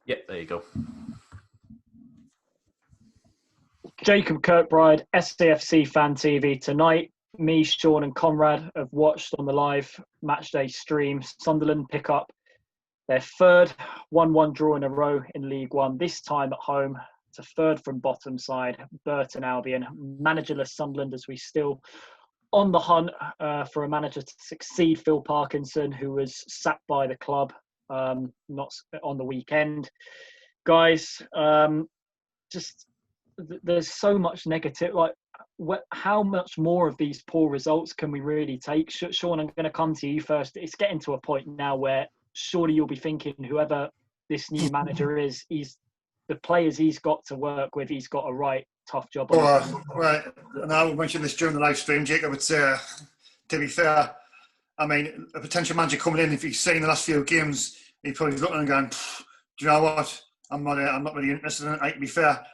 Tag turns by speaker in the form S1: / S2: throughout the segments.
S1: Yeah, there you go.
S2: Jacob Kirkbride, SAFC Fan TV. Tonight, me, Sean and Conrad have watched on the live matchday stream Sunderland pick up their third 1-1 draw in a row in League One, this time at home. It's a third from bottom side, Burton Albion. Managerless Sunderland as we still on the hunt for a manager to succeed Phil Parkinson, who was sacked by the club not on the weekend. Guys, there's so much negative. Like, how much more of these poor results can we really take? Sean, I'm going to come to you first. It's getting to a point now where surely you'll be thinking, whoever this new manager is, the players he's got to work with, he's got a right tough job on.
S3: Right, and I mentioned this during the live stream, Jacob. It's to be fair, I mean, a potential manager coming in, if he's seen the last few games, he's probably looking and going, "Do you know what? I'm not really interested in it." To be fair,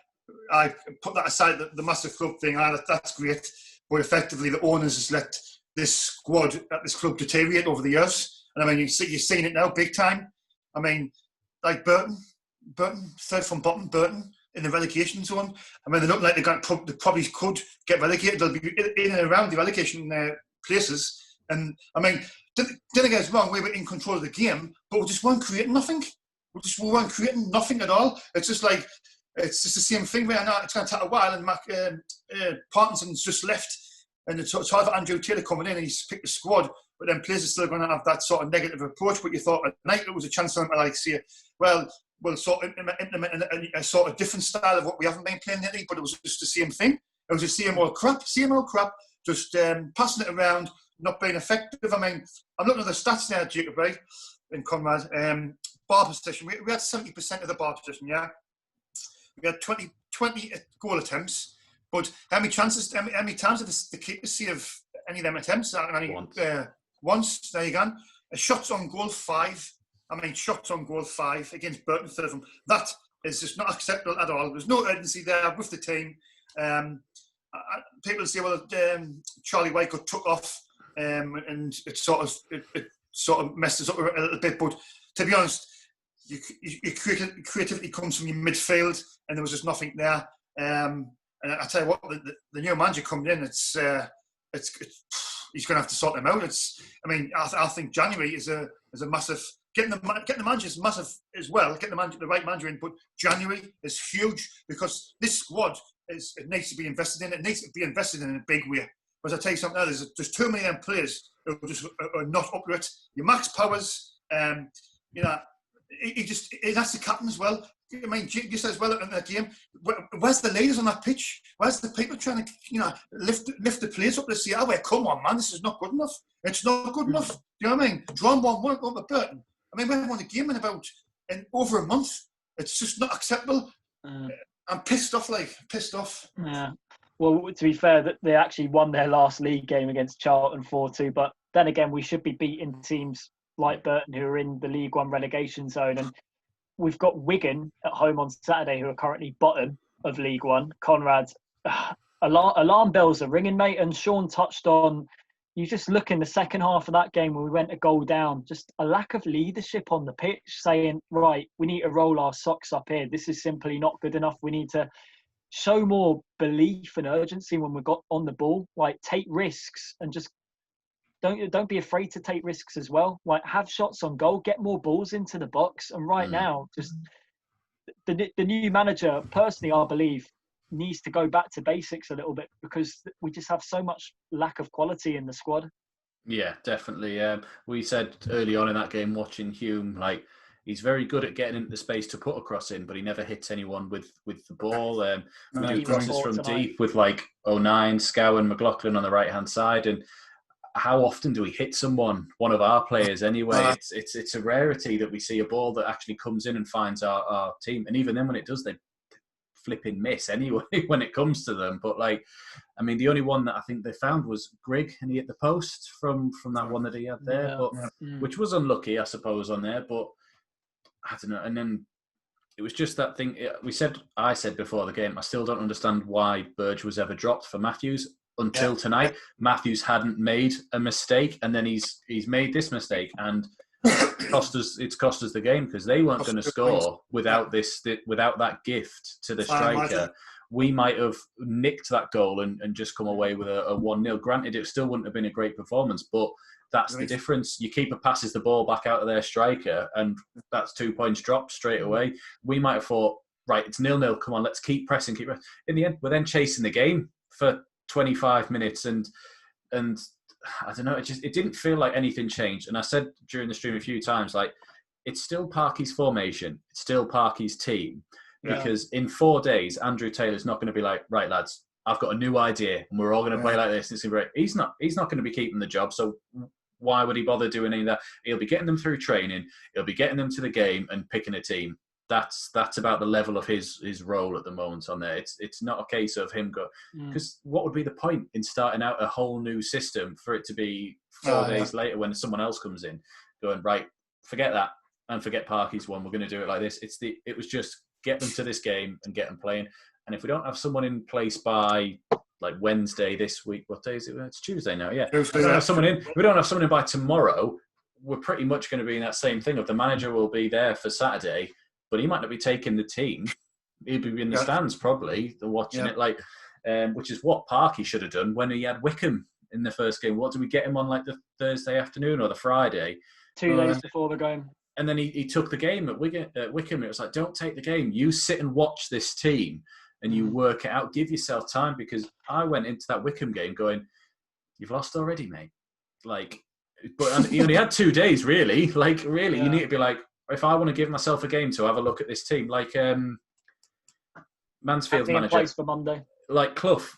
S3: I put that aside, the massive club thing. That's great, but effectively the owners has let this squad at this club deteriorate over the years, and I mean, you're seeing it now big time. I mean, like Burton, third from bottom, Burton in the relegation zone. I mean, they look like they probably could get relegated. They'll be in and around the relegation places. And I mean, didn't get us wrong. We were in control of the game, but we just weren't creating nothing. We weren't creating nothing at all. It's just like, it's just the same thing. Where now it's going to take a while, and Parkinson's just left, and it's either Andrew Taylor coming in and he's picked the squad, but then players are still going to have that sort of negative approach. But you thought at night it was a chance for them to like say, well, we'll sort of implement a sort of different style of what we haven't been playing lately, but it was just the same thing. It was the same old crap, just passing it around, not being effective. I mean, I'm looking at the stats now, Jacob, right, and Conrad. Ball possession, we had 70% of the ball possession, yeah? We had 20 goal attempts, but how many times did the keeper save any of them attempts? Once, there you go. Shots on goal 5. I mean, shots on goal 5 against Burton, third of them. That is just not acceptable at all. There's no urgency there with the team. People say, well, Charlie White got took off, and it sort of messed us up a little bit. But to be honest, your creativity comes from your midfield, and there was just nothing there. And I tell you what, the new manager coming in, it's he's going to have to sort them out. I think January is a massive. Getting the manager is massive as well. Getting the right manager in, but January is huge because this squad it needs to be invested in. It needs to be invested in a big way. Because I tell you something, there's too many of them players who are not up to it. Your Max Powers, he that's the captain as well. I mean, you said as well in that game. Where's the leaders on that pitch? Where's the people trying to, lift the players up to say, "Oh, well, come on, man, this is not good enough. It's not good enough." Do you know what I mean? Drawn 1-1 over Burton. I mean, we haven't won a game in over a month. It's just not acceptable. I'm pissed off.
S2: Yeah. Well, to be fair, they actually won their last league game against Charlton 4-2. But then again, we should be beating teams like Burton who are in the League One relegation zone. And we've got Wigan at home on Saturday who are currently bottom of League One. Conrad, alarm bells are ringing, mate. And Sean touched on, you just look in the second half of that game when we went a goal down, just a lack of leadership on the pitch, saying, right, we need to roll our socks up here. This is simply not good enough. We need to show more belief and urgency when we got on the ball. Like, take risks and just don't be afraid to take risks as well. Like, have shots on goal, get more balls into the box. And right now, just the new manager, personally, I believe, needs to go back to basics a little bit because we just have so much lack of quality in the squad.
S1: Yeah, definitely. We said early on in that game, watching Hume, like, he's very good at getting into the space to put a cross in, but he never hits anyone with the ball. We do crosses from deep with like O'Nien, Scowen, McLaughlin on the right-hand side. And how often do we hit someone, one of our players anyway? It's a rarity that we see a ball that actually comes in and finds our team. And even then when it does, they flipping miss anyway when it comes to them. But like, I mean, the only one that I think they found was Grigg, and he hit the post from that one that he had there, which was unlucky, I suppose, on there. But I don't know. And then it was just that thing. I said before the game, I still don't understand why Burge was ever dropped for Matthews until tonight. Matthews hadn't made a mistake, and then he's made this mistake. And it's cost us the game because they weren't going to score without that gift to the striker. We might have nicked that goal and just come away with a 1-0. Granted, it still wouldn't have been a great performance, but that's the difference. Your keeper passes the ball back out of their striker, and that's 2 points dropped straight away. We might have thought, right, it's 0-0. Come on, let's keep pressing. In the end, we're then chasing the game for 25 minutes, and I don't know. It didn't feel like anything changed. And I said during the stream a few times, like, it's still Parky's formation, it's still Parky's team. Because in 4 days, Andrew Taylor's not going to be like, right, lads, I've got a new idea and we're all going to play like this. It's great. He's not going to be keeping the job. So why would he bother doing any of that? He'll be getting them through training. He'll be getting them to the game and picking a team. That's about the level of his role at the moment on there. It's not a case of him because what would be the point in starting out a whole new system for it to be 4 days later when someone else comes in going, right, forget that and forget Parky's one. We're going to do it like this. It was just get them to this game and get them playing. And if we don't have someone in place by like Wednesday this week, what day is it? It's Tuesday now, yeah. If we don't have someone in by tomorrow, we're pretty much going to be in that same thing of the manager will be there for Saturday, but he might not be taking the team. He'll be in the stands probably, watching it, like, which is what Parky should have done when he had Wickham in the first game. What did we get him on, like the Thursday afternoon or the Friday?
S2: 2 days before the game.
S1: And then he took the game at Wickham. It was like, don't take the game. You sit and watch this team and you work it out. Give yourself time, because I went into that Wickham game going, you've lost already, mate. Like, but he only had 2 days, really. Like, really, you need to be like, if I want to give myself a game to have a look at this team, like Mansfield's manager.
S2: Place for Monday.
S1: Like Clough,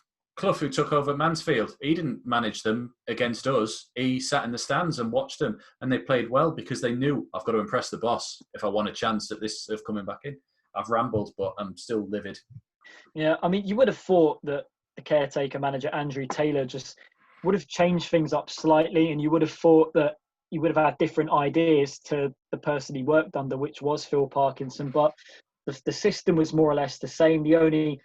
S1: who took over Mansfield, he didn't manage them against us. He sat in the stands and watched them, and they played well because they knew, I've got to impress the boss if I want a chance at this of coming back in. I've rambled, but I'm still livid.
S2: Yeah, I mean, you would have thought that the caretaker manager, Andrew Taylor, just would have changed things up slightly, and you would have thought that he would have had different ideas to the person he worked under, which was Phil Parkinson. But the system was more or less the same. The only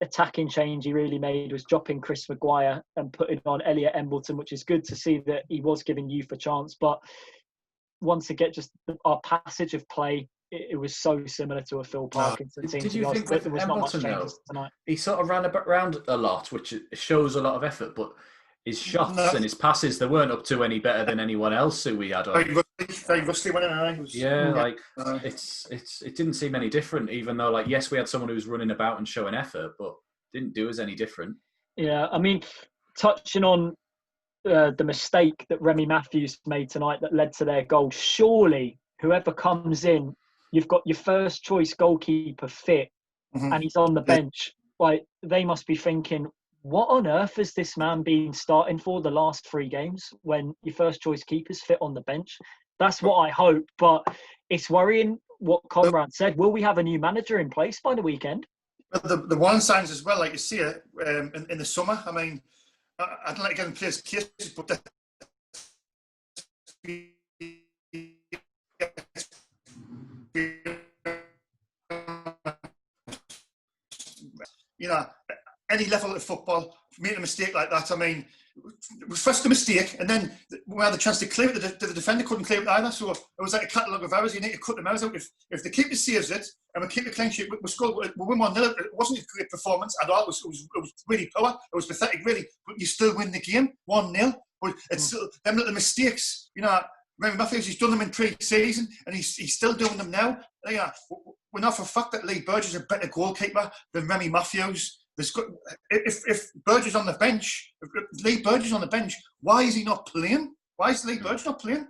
S2: attacking change he really made was dropping Chris Maguire and putting on Elliot Embleton, which is good to see that he was giving youth a chance. But once again, just our passage of play, it was so similar to a Phil Parkinson team.
S1: Did you think with
S2: there was not much
S1: Embleton
S2: tonight?
S1: He sort of ran around a lot, which shows a lot of effort, but his shots and his passes, they weren't up to any better than anyone else who we had on.
S3: Very rusty, wasn't
S1: it? It didn't seem any different, even though, like, yes, we had someone who was running about and showing effort, but didn't do us any different.
S2: Yeah, I mean, touching on the mistake that Remy Matthews made tonight that led to their goal, surely whoever comes in, you've got your first choice goalkeeper fit, and he's on the bench. Like, they must be thinking, what on earth has this man been starting for the last 3 games when your first choice keeper's fit on the bench? That's what I hope, but it's worrying what Conrad said. Will we have a new manager in place by the weekend?
S3: The warning signs as well, like you see it in the summer. I mean, I don't like to get in players' cases, but you know, any level of football, making a mistake like that, I mean, first a mistake, and then we had the chance to clear it. The defender couldn't clear it either, so it was like a catalogue of errors. You need to cut them out. If the keeper saves it, and we keep the clean sheet, we win 1-0. It wasn't a great performance at all. It was really poor. It was pathetic, really. But you still win the game, 1-0. But it's still them little mistakes. You know, Remy Matthews, he's done them in pre-season, and he's still doing them now. You know, we know for a fact that Lee Burgess is a better goalkeeper than Remy Matthews. If Burgess on the bench, if Lee Burgess on the bench, why is he not playing? Why is Lee Burgess not playing? Do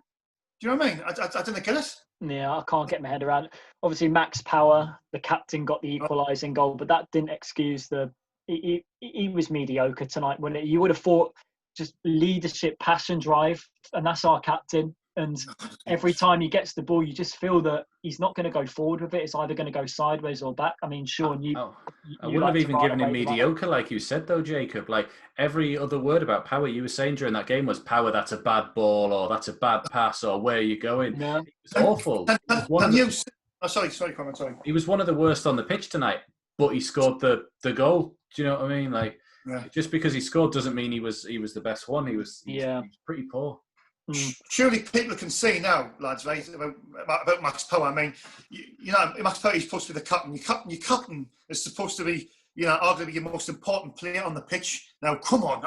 S3: you know what I mean? I don't get it.
S2: Yeah, I can't get my head around it. Obviously, Max Power, the captain, got the equalising goal, but that didn't excuse he was mediocre tonight. When you would have thought just leadership, passion, drive, and that's our captain. And every time he gets the ball, you just feel that he's not going to go forward with it. It's either going to go sideways or back. I mean, Sean,
S1: I wouldn't have even given him mediocre, like you said, though, Jacob. Like, every other word about Power you were saying during that game was, Power, that's a bad ball, or that's a bad pass, or where are you going?
S2: Yeah.
S1: It was awful.
S3: Sorry, comment. Sorry.
S1: He was one of the worst on the pitch tonight, but he scored the goal. Do you know what I mean? Like, just because he scored doesn't mean he was the best one. He was pretty poor.
S3: Surely people can see now, lads, right, about Max Power. I mean, you know, Max Power is supposed to be the captain. Your captain is supposed to be, you know, arguably your most important player on the pitch. Now, come on,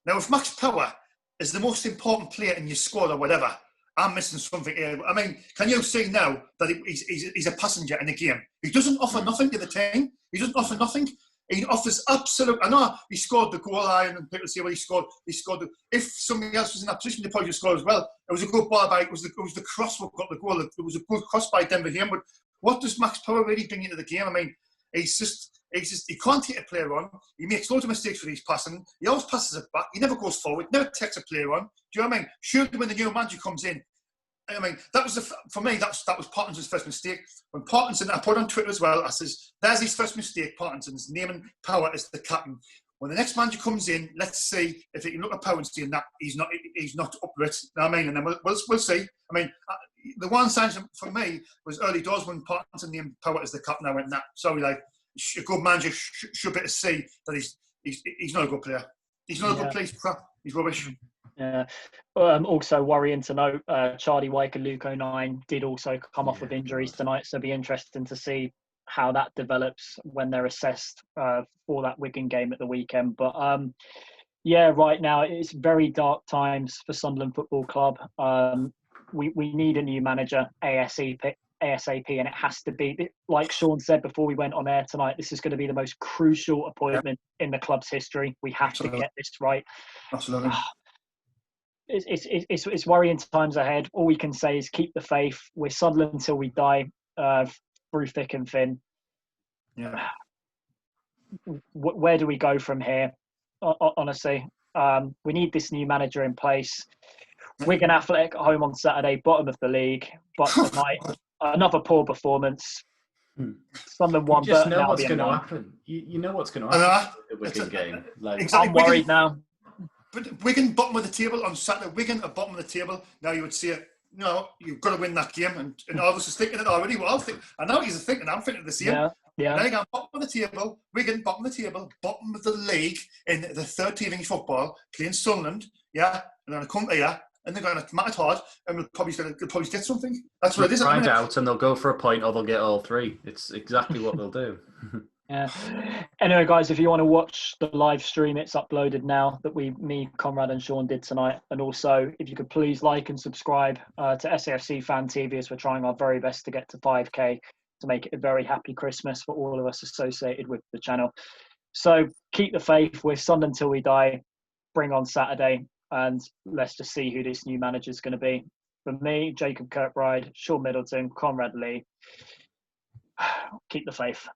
S3: now if Max Power is the most important player in your squad or whatever, I'm missing something here. I mean, can you see now that he's a passenger in the game? He doesn't offer nothing to the team. He doesn't offer nothing. He offers absolute. I know he scored the goal line, and people say, "Well, he scored." If somebody else was in that position, they probably just scored as well. It was a good ball by. It was the cross what got the goal. It was a good cross by Denver here. But what does Max Power really bring into the game? I mean, he's just. He can't take a player on. He makes loads of mistakes with his passing. He always passes it back. He never goes forward. Never takes a player on. Do you know what I mean? Surely when the new manager comes in, I mean, that was for me. That was Parkinson's first mistake. When Parkinson, I put on Twitter as well. I says, "There's his first mistake. Parkinson's naming Power as the captain." When the next manager comes in, let's see if he can look at Power and see that he's not up for it. You know what I mean? And then we'll see. I mean, the one sign for me was early doors when Parkinson named Power as the captain. I went, "Nah, sorry, like a good manager should be able to see that he's not a good player. He's not a good player. He's crap. He's rubbish."
S2: Yeah. Also worrying to note, Charlie Wyke and Luke O'Nien did also come off with injuries tonight, so it'll be interesting to see how that develops when they're assessed for that Wigan game at the weekend. But right now it's very dark times for Sunderland Football Club. We need a new manager ASAP, and it has to be, like Sean said before we went on air tonight, this is going to be the most crucial appointment in the club's history. We have to get this right.
S3: Absolutely.
S2: It's worrying times ahead. All we can say is keep the faith. We're Sunderland until we die, through thick and thin.
S3: Yeah.
S2: Where do we go from here? Honestly, we need this new manager in place. Wigan Athletic at home on Saturday, bottom of the league, but tonight another poor performance. Sunderland won.
S1: You just know what's going to happen. You know what's going to happen in the Wigan game. Like,
S3: exactly.
S2: I'm worried now.
S3: But Wigan bottom of the table on Saturday. Wigan at bottom of the table. Now you would see it. No, you've got to win that game. And I was just thinking it already. Well, I know he's thinking. I'm thinking the same.
S2: Yeah.
S3: Now you go bottom of the table. Wigan bottom of the table. Bottom of the league in the third tier of English football, playing Sunderland. Yeah, and they're going to come here and they're going to match hard, and they'll probably get something. That's what it is.
S1: Find out, and they'll go for a point, or they'll get all three. It's exactly what they'll do.
S2: Yeah. Anyway, guys, if you want to watch the live stream, it's uploaded now that me, Conrad and Sean did tonight. And also, if you could please like and subscribe to SAFC Fan TV, as we're trying our very best to get to 5K to make it a very happy Christmas for all of us associated with the channel. So keep the faith. We're Sunderland until we die. Bring on Saturday, and let's just see who this new manager is going to be. For me, Jacob Kirkbride, Sean Middleton, Conrad Lee. Keep the faith.